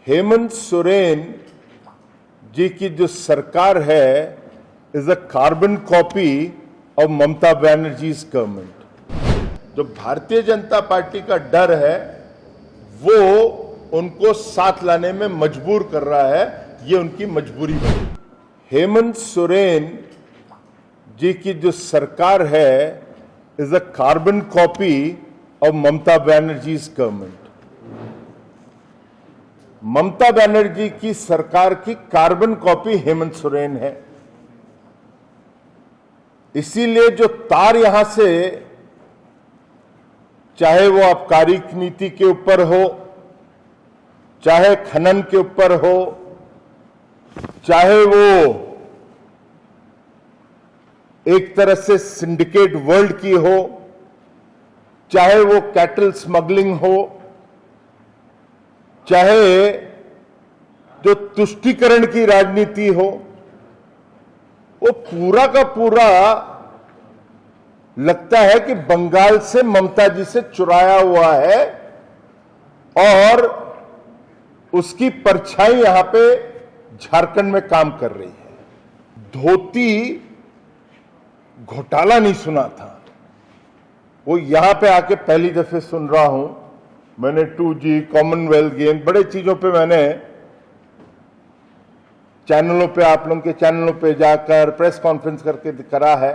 हेमंत सोरेन जी की जो सरकार है is a carbon copy of Mamata Banerjee's government. जो भारतीय जनता पार्टी का डर है वो उनको साथ लाने में मजबूर कर रहा है, ये उनकी मजबूरी बनी। हेमंत सोरेन जी की जो सरकार है is a carbon copy of Mamata Banerjee's government. Mamata Banerjee की सरकार की कार्बन कॉपी हेमंत सोरेन है। इसीलिए जो तार यहां से, चाहे वो आबकारी नीति के ऊपर हो, चाहे खनन के ऊपर हो, चाहे वो एक तरह से सिंडिकेट वर्ल्ड की हो, चाहे वो कैटल स्मगलिंग हो, चाहे जो तुष्टीकरण की राजनीति हो, वो पूरा का पूरा लगता है कि बंगाल से ममता जी से चुराया हुआ है और उसकी परछाई यहां पे झारखंड में काम कर रही है। धोती घोटाला नहीं सुना था, वो यहां पे आके पहली दफे सुन रहा हूं। मैंने 2G, कॉमनवेल्थ गेम, बड़े चीजों पे मैंने चैनलों पे, आप लोगों के चैनलों पे जाकर प्रेस कॉन्फ्रेंस करके करा है।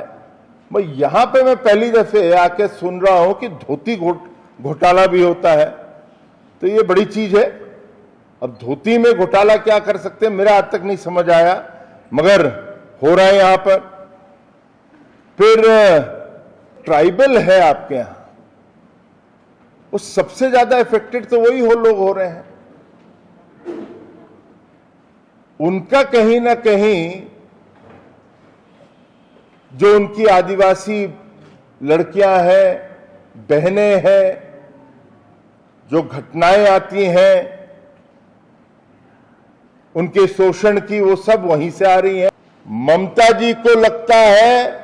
मैं यहां पे मैं पहली दफे आके सुन रहा हूं कि धोती घोटाला भी होता है, तो ये बड़ी चीज है। अब धोती में घोटाला क्या कर सकते हैं, मेरा आज तक नहीं समझ आया, मगर हो रहा है यहां पर। फिर ट्राइबल है आपके यहां, वो सबसे ज्यादा इफेक्टेड तो वही लोग हो रहे हैं। उनका कहीं ना कहीं जो उनकी आदिवासी लड़कियां हैं, बहनें हैं, जो घटनाएं आती हैं उनके शोषण की, वो सब वहीं से आ रही हैं। ममता जी को लगता है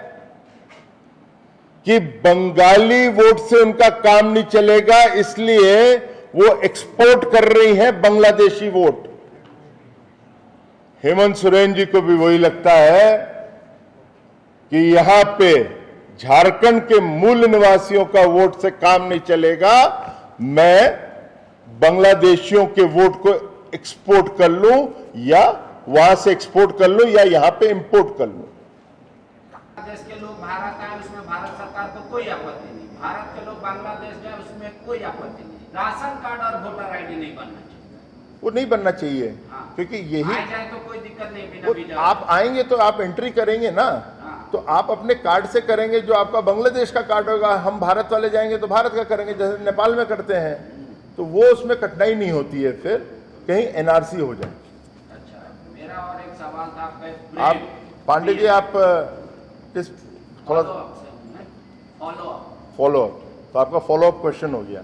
कि बंगाली वोट से उनका काम नहीं चलेगा, इसलिए वो एक्सपोर्ट कर रही है बांग्लादेशी वोट। हेमंत सोरेन जी को भी वही लगता है कि यहां पे झारखंड के मूल निवासियों का वोट से काम नहीं चलेगा, मैं बांग्लादेशियों के वोट को एक्सपोर्ट कर लूं, या वहां से एक्सपोर्ट कर लूं, या यहां पे इंपोर्ट कर लूं। देश के लोग भारत आए, उसमें भारत सरकार को कोई आपत्ति नहीं। भारत के लोग बांग्लादेश जाए, उसमें कोई आपत्ति नहीं। राशन कार्ड और वोटर आईडी नहीं बनना चाहिए, वो नहीं बनना चाहिए। हाँ। क्योंकि यही आ जाए तो कोई दिक्कत नहीं, बिना वीजा। आप आएंगे तो आप एंट्री करेंगे ना, हाँ। तो आप अपने कार्ड से करेंगे। जो आपका बांग्लादेश का कार्ड होगा, हम भारत वाले जाएंगे तो भारत का करेंगे, जैसे नेपाल में करते हैं, तो वो उसमें कठिनाई नहीं होती है। फिर कहीं एनआरसी हो जाए। अच्छा, मेरा और एक सवाल था। आप पांडे जी, आप किस थोड़ा फॉलो अप, तो आपका फॉलो अप क्वेश्चन हो गया।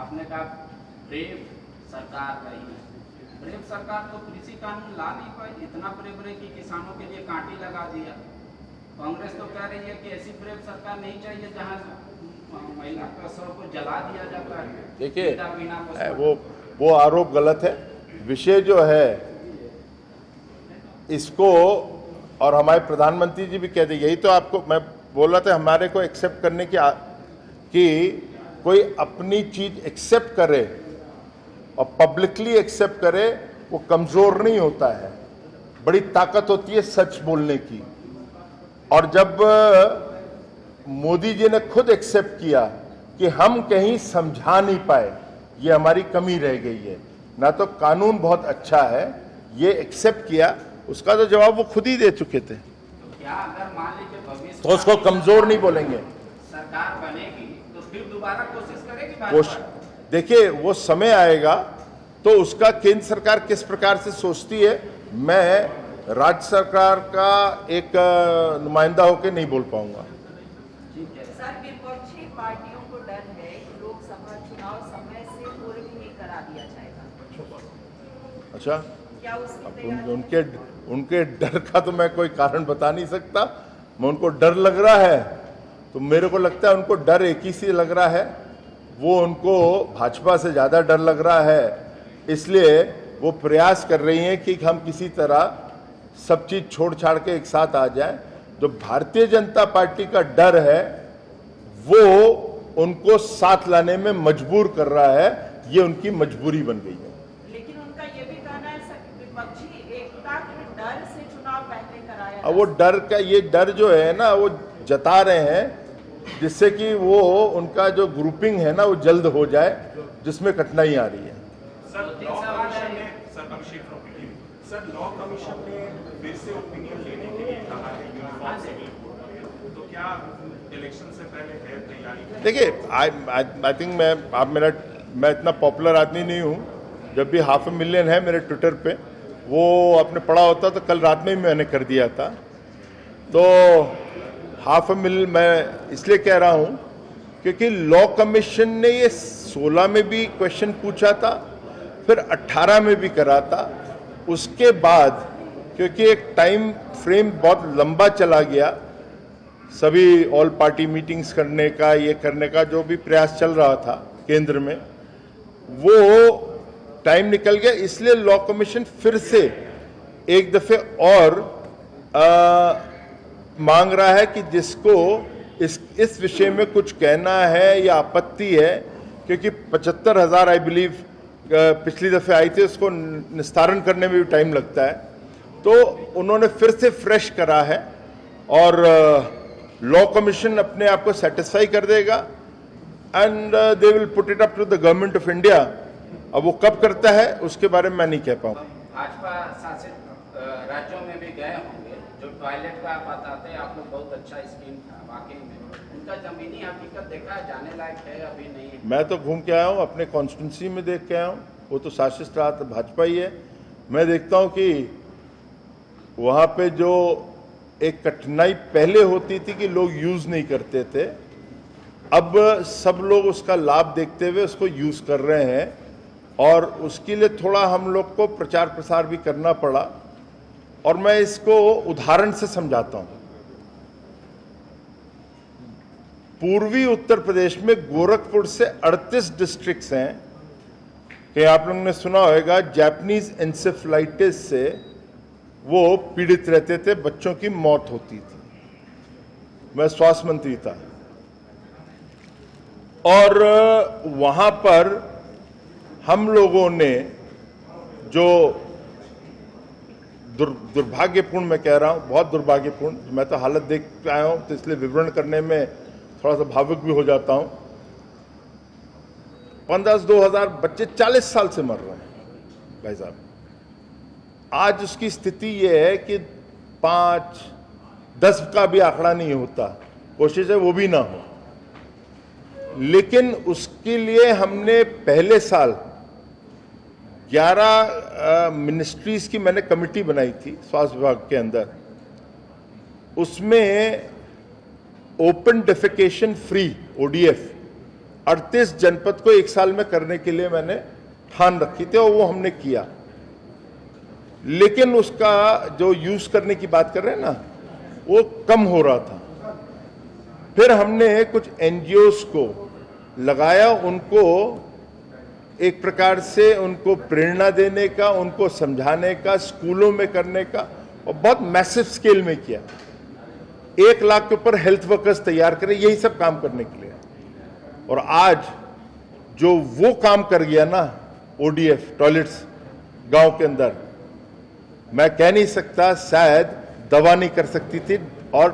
आपने कहा ब्रेव सरकार रही है, ब्रेव सरकार तो कृषि कानून ला नहीं पाई। इतना ब्रेव रही कि किसानों के लिए कांटी लगा दिया। कांग्रेस तो कह रही है कि ऐसी ब्रेव सरकार नहीं चाहिए जहां महिला का शव को जला दिया जाता है। देखिए, वो आरोप गलत है। विषय जो है इसको, और हमारे प्रधानमंत्री जी भी कहते, यही तो आपको मैं बोल रहा था, हमारे को एक्सेप्ट करने की कि कोई अपनी चीज एक्सेप्ट करे और पब्लिकली एक्सेप्ट करे, वो कमजोर नहीं होता है, बड़ी ताकत होती है सच बोलने की। और जब मोदी जी ने खुद एक्सेप्ट किया कि हम कहीं समझा नहीं पाए, ये हमारी कमी रह गई है, ना तो कानून बहुत अच्छा है, ये एक्सेप्ट किया, उसका तो जवाब वो खुद ही दे चुके थे। तो क्या अगर मान लीजिए भविष्य तो उसको कमजोर नहीं बोलेंगे। सरकार बनेगी तो फिर दोबारा कोशिश करेगी। देखिए, वो समय आएगा तो उसका केंद्र सरकार किस प्रकार से सोचती है, मैं राज्य सरकार का एक नुमाइंदा होकर नहीं बोल पाऊंगा। सर, विपक्षी पार्टियों को डर है कि लोकसभा चुनाव समय से पूर्व ही करा दिया जाएगा। अच्छा, क्या उसकी उनके डर का तो मैं कोई कारण बता नहीं सकता। मैं उनको डर लग रहा है तो मेरे को लगता है उनको डर एक ही से लग रहा है, वो उनको भाजपा से ज्यादा डर लग रहा है, इसलिए वो प्रयास कर रही हैं कि हम किसी तरह सब चीज छोड़ छाड़ के एक साथ आ जाएं। जो भारतीय जनता पार्टी का डर है वो उनको साथ लाने में मजबूर कर रहा है, ये उनकी मजबूरी बन गई है। लेकिन उनका ये भी कहना है सर कि विपक्षी एकता के डर से चुनाव पहले कराया अब वो डर का, ये डर जो है ना वो जता रहे हैं जिससे कि वो उनका जो ग्रुपिंग है ना वो जल्द हो जाए, जिसमें कठिनाई आ रही है। सर लॉ कमीशन ने सर लॉ कमीशन ने फिर से ओपिनियन लेने के लिए कहा है यूनिफॉर्म सिविल कोड, तो क्या इलेक्शन से पहले है तैयारी? देखिए आई थिंक मैं इतना पॉपुलर आदमी नहीं हूँ। जब भी 500,000 है मेरे ट्विटर पे, वो आपने पढ़ा होता तो कल रात में ही मैंने कर दिया था। तो 500,000 मैं इसलिए कह रहा हूँ क्योंकि लॉ कमीशन ने ये 16 में भी क्वेश्चन पूछा था, फिर 18 में भी करा था। उसके बाद क्योंकि एक टाइम फ्रेम बहुत लंबा चला गया, सभी ऑल पार्टी मीटिंग्स करने का, ये करने का जो भी प्रयास चल रहा था केंद्र में, वो टाइम निकल गया। इसलिए लॉ कमीशन फिर से एक दफे और मांग रहा है कि जिसको इस विषय में कुछ कहना है या आपत्ति है, क्योंकि 75,000 आई बिलीव पिछली दफे आई थी, उसको निस्तारण करने में भी टाइम लगता है। तो उन्होंने फिर से फ्रेश करा है और लॉ कमीशन अपने आप को सेटिस्फाई कर देगा and they will put it up to the government of India. अब वो कब करता है उसके बारे में मैं नहीं कह पाऊँ। भाजपा शासित राज्यों में भी गए होंगे, जो टॉयलेट का आप बताते हैं आप लोग, बहुत अच्छा स्कीम था वाकई में। उनका जमीनी हकीकत देखा है, जाने लायक है अभी नहीं है? मैं तो घूम के आया हूँ, अपने कॉन्स्टिट्यूंसी में देख के आया हूँ। वो तो शासित रहा था भाजपा ही है। मैं देखता हूँ कि वहाँ पे जो एक कठिनाई पहले होती थी कि लोग यूज नहीं करते थे, अब सब लोग उसका लाभ देखते हुए उसको यूज कर रहे हैं और उसके लिए थोड़ा हम लोग को प्रचार प्रसार भी करना पड़ा। और मैं इसको उदाहरण से समझाता हूँ। पूर्वी उत्तर प्रदेश में गोरखपुर से 38 डिस्ट्रिक्ट्स हैं कि आप लोगों ने सुना होगा जापानीज एन्सेफेलाइटिस से वो पीड़ित रहते थे, बच्चों की मौत होती थी। मैं स्वास्थ्य मंत्री था और वहां पर हम लोगों ने जो दुर्भाग्यपूर्ण, मैं कह रहा हूं बहुत दुर्भाग्यपूर्ण, मैं तो हालत देख के आया हूं तो इसलिए विवरण करने में थोड़ा सा भावुक भी हो जाता हूं। 15,000-2,000 बच्चे 40 साल से मर रहे हैं भाई साहब। आज उसकी स्थिति यह है कि 5-10 का भी आंकड़ा नहीं होता, कोशिश है वो भी ना हो। लेकिन उसके लिए हमने पहले साल 11 मिनिस्ट्रीज की मैंने कमेटी बनाई थी स्वास्थ्य विभाग के अंदर। उसमें ओपन डेफिकेशन फ्री ODF 38 जनपद को एक साल में करने के लिए मैंने ठान रखी थी और वो हमने किया। लेकिन उसका जो यूज करने की बात कर रहे हैं ना, वो कम हो रहा था। फिर हमने कुछ NGOs को लगाया, उनको एक प्रकार से उनको प्रेरणा देने का, उनको समझाने का, स्कूलों में करने का, और बहुत मैसिव स्केल में किया। 1 लाख के ऊपर हेल्थ वर्कर्स तैयार करें, यही सब काम करने के लिए। और आज जो वो काम कर गया ना ODF टॉयलेट्स गांव के अंदर, मैं कह नहीं सकता शायद दवा नहीं कर सकती थी और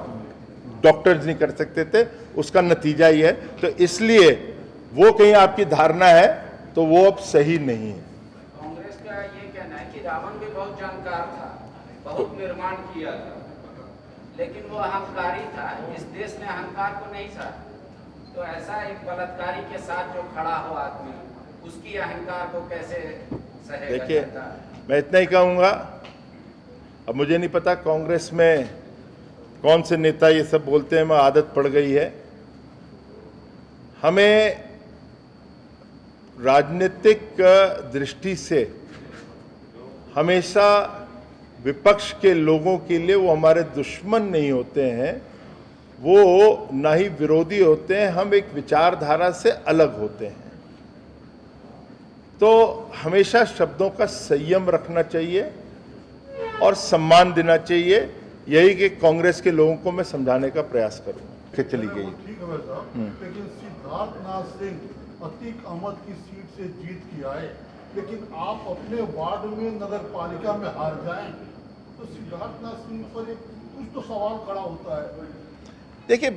डॉक्टर्स नहीं कर सकते थे, उसका नतीजा ही है। तो इसलिए वो कहीं आपकी धारणा है तो वो अब सही नहीं है। कांग्रेस का ये कहना है कि रावण भी बहुत जानकार था, बहुत निर्माण किया था, लेकिन वो अहंकारी था। इस देश ने अहंकार को नहीं सहा। तो ऐसा एक बलात्कारी के साथ जो खड़ा हो आदमी, उसकी अहंकार को कैसे सहेगा? देखिए, मैं इतना ही कहूंगा, अब मुझे नहीं पता कांग्रेस में कौन से नेता ये सब बोलते हैं, मैं आदत पड़ गई है। हमें राजनीतिक दृष्टि से हमेशा विपक्ष के लोगों के लिए वो हमारे दुश्मन नहीं होते हैं, वो ना ही विरोधी होते हैं। हम एक विचारधारा से अलग होते हैं। तो हमेशा शब्दों का संयम रखना चाहिए और सम्मान देना चाहिए। यही कि कांग्रेस के लोगों को मैं समझाने का प्रयास करूंगा कि चली गई। ठीक है भाई साहब, लेकिन सिद्धार्थनाथ सिंह अतीक अहमद की सीट से जीत के आए, लेकिन आप अपने वार्ड में नगर पालिका में हार जाएं, तो सिद्धार्थनाथ सिंह पर एक कुछ तो सवाल खड़ा होता है। देखिए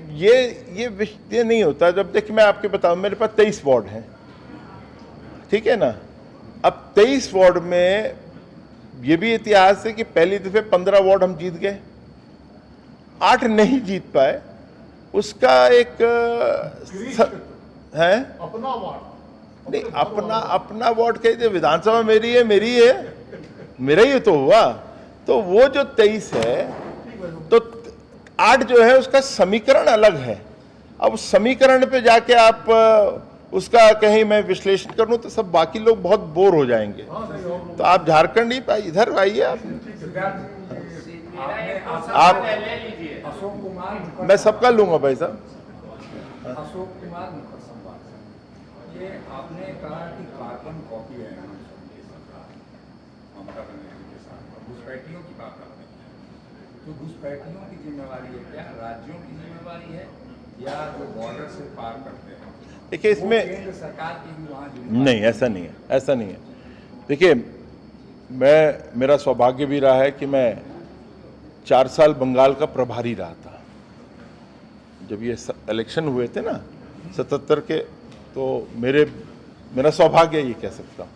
ये विषय नहीं होता। जब देखिए मैं आपके बताऊं, मेरे पास 23 वार्ड हैं, ठीक है ना। अब 23 वार्ड में ये भी इतिहास है कि पहली दफे 15 वार्ड हम जीत गए, 8 नहीं जीत पाए। उसका एक है अपना वार्ड नहीं, अपना वार्ड कह, विधानसभा मेरी है, मेरा ही तो हुआ। तो वो जो 23 है, तो 8 जो है उसका समीकरण अलग है। अब समीकरण पे जाके आप उसका कहीं मैं विश्लेषण करूं तो सब बाकी लोग बहुत बोर हो जाएंगे। तो आप झारखंड ही इधर आइए आप अशोक कुमार, मैं सबका लूंगा भाई साहब। अशोक कुमार मुखर संवाद, ये आपने कहा कि कार्बन कॉपी है ममता बनर्जी के साथ, घुसपैठियों की बात करते हैं, तो घुसपैठियों की जिम्मेवारी है क्या राज्यों की जिम्मेवारी है या जो बॉर्डर से पार करते हैं? देखिए इसमें केंद्र सरकार की वहाँ नहीं, ऐसा नहीं है। देखिए मेरा सौभाग्य भी रहा है कि मैं 4 साल बंगाल का प्रभारी रहा था। जब ये इलेक्शन हुए थे ना 77 के, तो मेरा सौभाग्य ये कह सकता हूँ।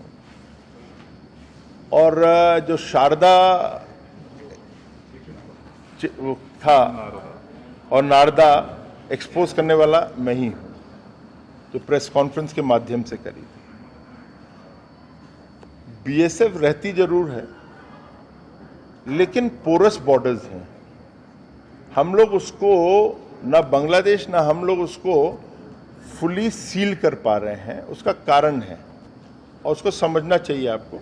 और जो शारदा वो था और नारदा एक्सपोज करने वाला मैं ही हूँ, जो प्रेस कॉन्फ्रेंस के माध्यम से करी थी। बीएसएफ रहती जरूर है, लेकिन पोरस बॉर्डर्स हैं। हम लोग उसको ना बांग्लादेश ना हम लोग उसको फुली सील कर पा रहे हैं। उसका कारण है और उसको समझना चाहिए आपको।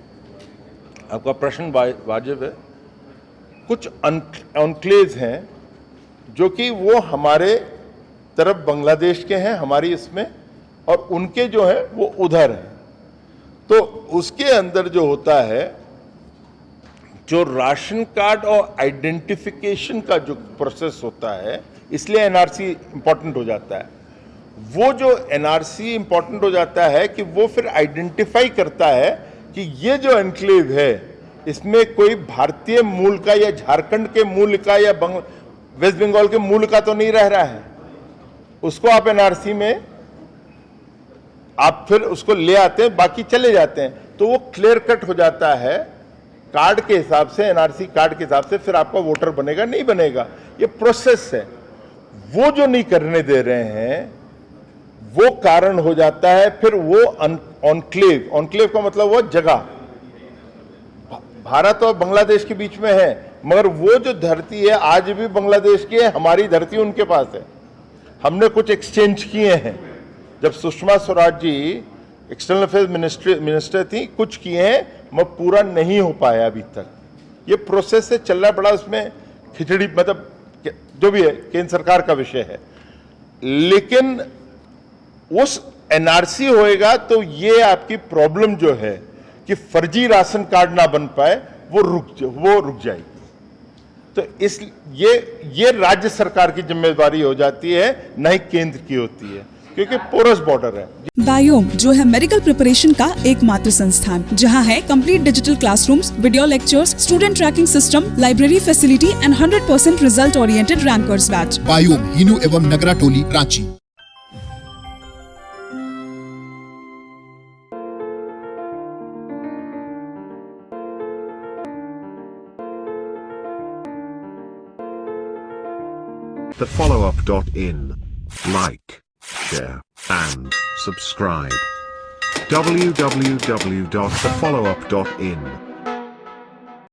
आपका प्रश्न वाजिब है। कुछ एन्क्लेव्स हैं जो कि वो हमारे तरफ बांग्लादेश के हैं, हमारी इसमें, और उनके जो है वो उधर हैं। तो उसके अंदर जो होता है, जो राशन कार्ड और आइडेंटिफिकेशन का जो प्रोसेस होता है, इसलिए एनआरसी इंपॉर्टेंट हो जाता है। वो जो एनआरसी इंपॉर्टेंट हो जाता है कि वो फिर आइडेंटिफाई करता है कि ये जो एनक्लेव है इसमें कोई भारतीय मूल का या झारखंड के मूल का या वेस्ट बंगाल के मूल का तो नहीं रह रहा है। उसको आप एनआरसी में आप फिर उसको ले आते हैं, बाकी चले जाते हैं, तो वो क्लियर कट हो जाता है कार्ड के हिसाब से, एनआरसी कार्ड के हिसाब से। फिर आपका वोटर बनेगा नहीं बनेगा, ये प्रोसेस है। वो जो नहीं करने दे रहे हैं वो कारण हो जाता है फिर वो ऑनक्लेव का मतलब वो जगह भारत और बांग्लादेश के बीच में है, मगर वो जो धरती है आज भी बांग्लादेश की है, हमारी धरती उनके पास है। हमने कुछ एक्सचेंज किए हैं। जब Sushma Swaraj ji external affairs minister थी, कुछ किए हैं, मगर पूरा नहीं हो पाया अभी तक। ये प्रोसेस से चल रहा, बड़ा उसमें खिचड़ी, मतलब जो भी है केंद्र सरकार का विषय है। लेकिन उस एनआरसी होएगा तो ये आपकी प्रॉब्लम जो है कि फर्जी राशन कार्ड ना बन पाए, वो रुक जाएगी। तो इस ये राज्य सरकार की जिम्मेदारी हो जाती है, न ही केंद्र की होती है, क्योंकि पोरस बॉर्डर है। बायोम जो है मेडिकल प्रिपरेशन का एकमात्र संस्थान, जहां है complete digital classrooms, video lectures, student tracking system, library facility and 100% result oriented rankers batch. Biome Hinoo एवं नगरा टोली, Ranchi. thefollowup.in. Like, share, and subscribe. www.thefollowup.in